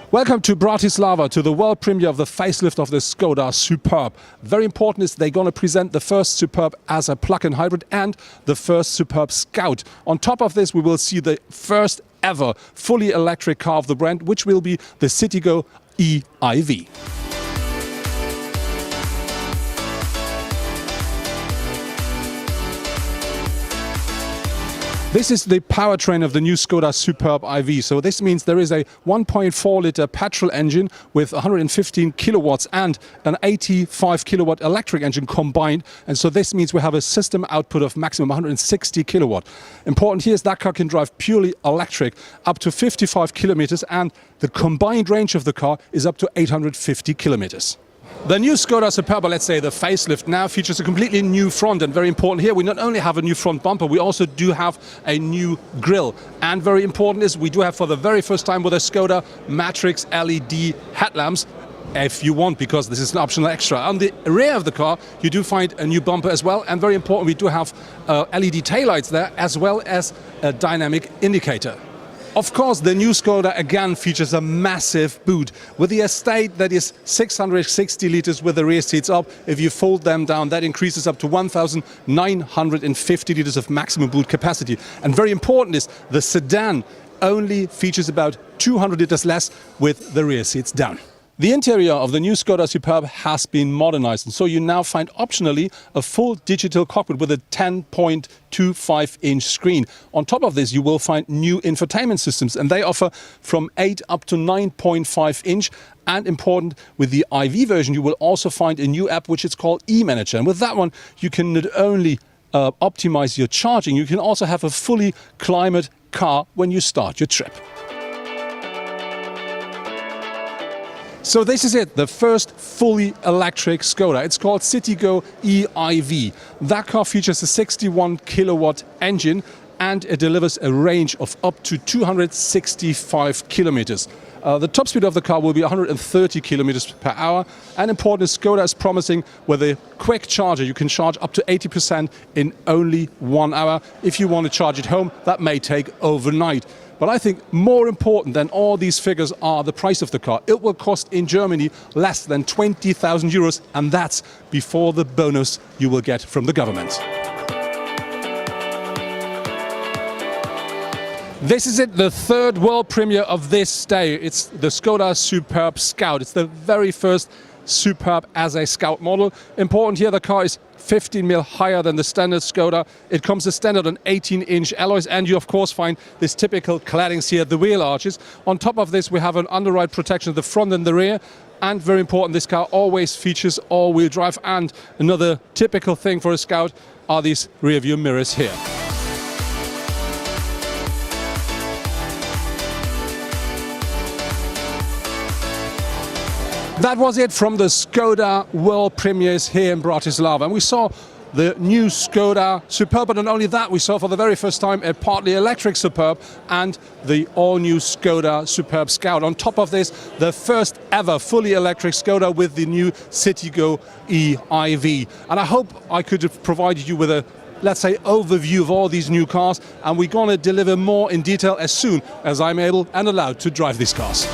Welcome to Bratislava, to the world premiere of the facelift of the Skoda Superb. Very important is they're going to present the first Superb as a plug-in hybrid and the first Superb Scout. On top of this, we will see the first ever fully electric car of the brand, which will be the Citigoe e-iV. This is the powertrain of the new Skoda Superb iV. So this means there is a 1.4 litre petrol engine with 115 kilowatts and an 85 kilowatt electric engine combined. And so this means we have a system output of maximum 160 kilowatt. Important here is that car can drive purely electric up to 55 kilometers, and the combined range of the car is up to 850 kilometers. The new Skoda Superb, let's say the facelift, now features a completely new front, and very important here, we not only have a new front bumper, we also do have a new grille. And very important is we do have for the very first time with a Skoda Matrix LED headlamps, if you want, because this is an optional extra. On the rear of the car, you do find a new bumper as well, and very important, we do have LED taillights there, as well as a dynamic indicator. Of course, the new Skoda again features a massive boot with the estate that is 660 liters with the rear seats up. If you fold them down, that increases up to 1,950 liters of maximum boot capacity. And very important is the sedan only features about 200 liters less with the rear seats down. The interior of the new Skoda Superb has been modernized, and so you now find optionally a full digital cockpit with a 10.25-inch screen. On top of this, you will find new infotainment systems, and they offer from 8 up to 9.5 inch. And important, with the iV version, you will also find a new app which is called eManager. And with that one, you can not only optimize your charging, you can also have a fully climate car when you start your trip. So this is it, the first fully electric Skoda. It's called Citigoe e-iV. That car features a 61 kilowatt engine, and it delivers a range of up to 265 kilometers. The top speed of the car will be 130 kilometers per hour. And important, Skoda is promising with a quick charger, you can charge up to 80% in only 1 hour. If you want to charge at home, that may take overnight. But I think more important than all these figures are the price of the car. It will cost in Germany less than 20,000 euros, and that's before the bonus you will get from the government. This is it, the third world premiere of this day. It's the Skoda Superb Scout. It's the very first Superb as a Scout model. Important here, the car is 15 mil higher than the standard Skoda. It comes as standard on 18-inch alloys, and you of course find this typical claddings here at the wheel arches. On top of this, we have an underride protection at the front and the rear. And very important, this car always features all-wheel drive. And another typical thing for a Scout are these rear view mirrors here. That was it from the Skoda world premieres here in Bratislava. And we saw the new Skoda Superb, but not only that, we saw for the very first time a partly electric Superb and the all-new Skoda Superb Scout. On top of this, the first ever fully electric Skoda with the new Citigoe e-iV. And I hope I could have provided you with a, let's say, overview of all these new cars, and we're going to deliver more in detail as soon as I'm able and allowed to drive these cars.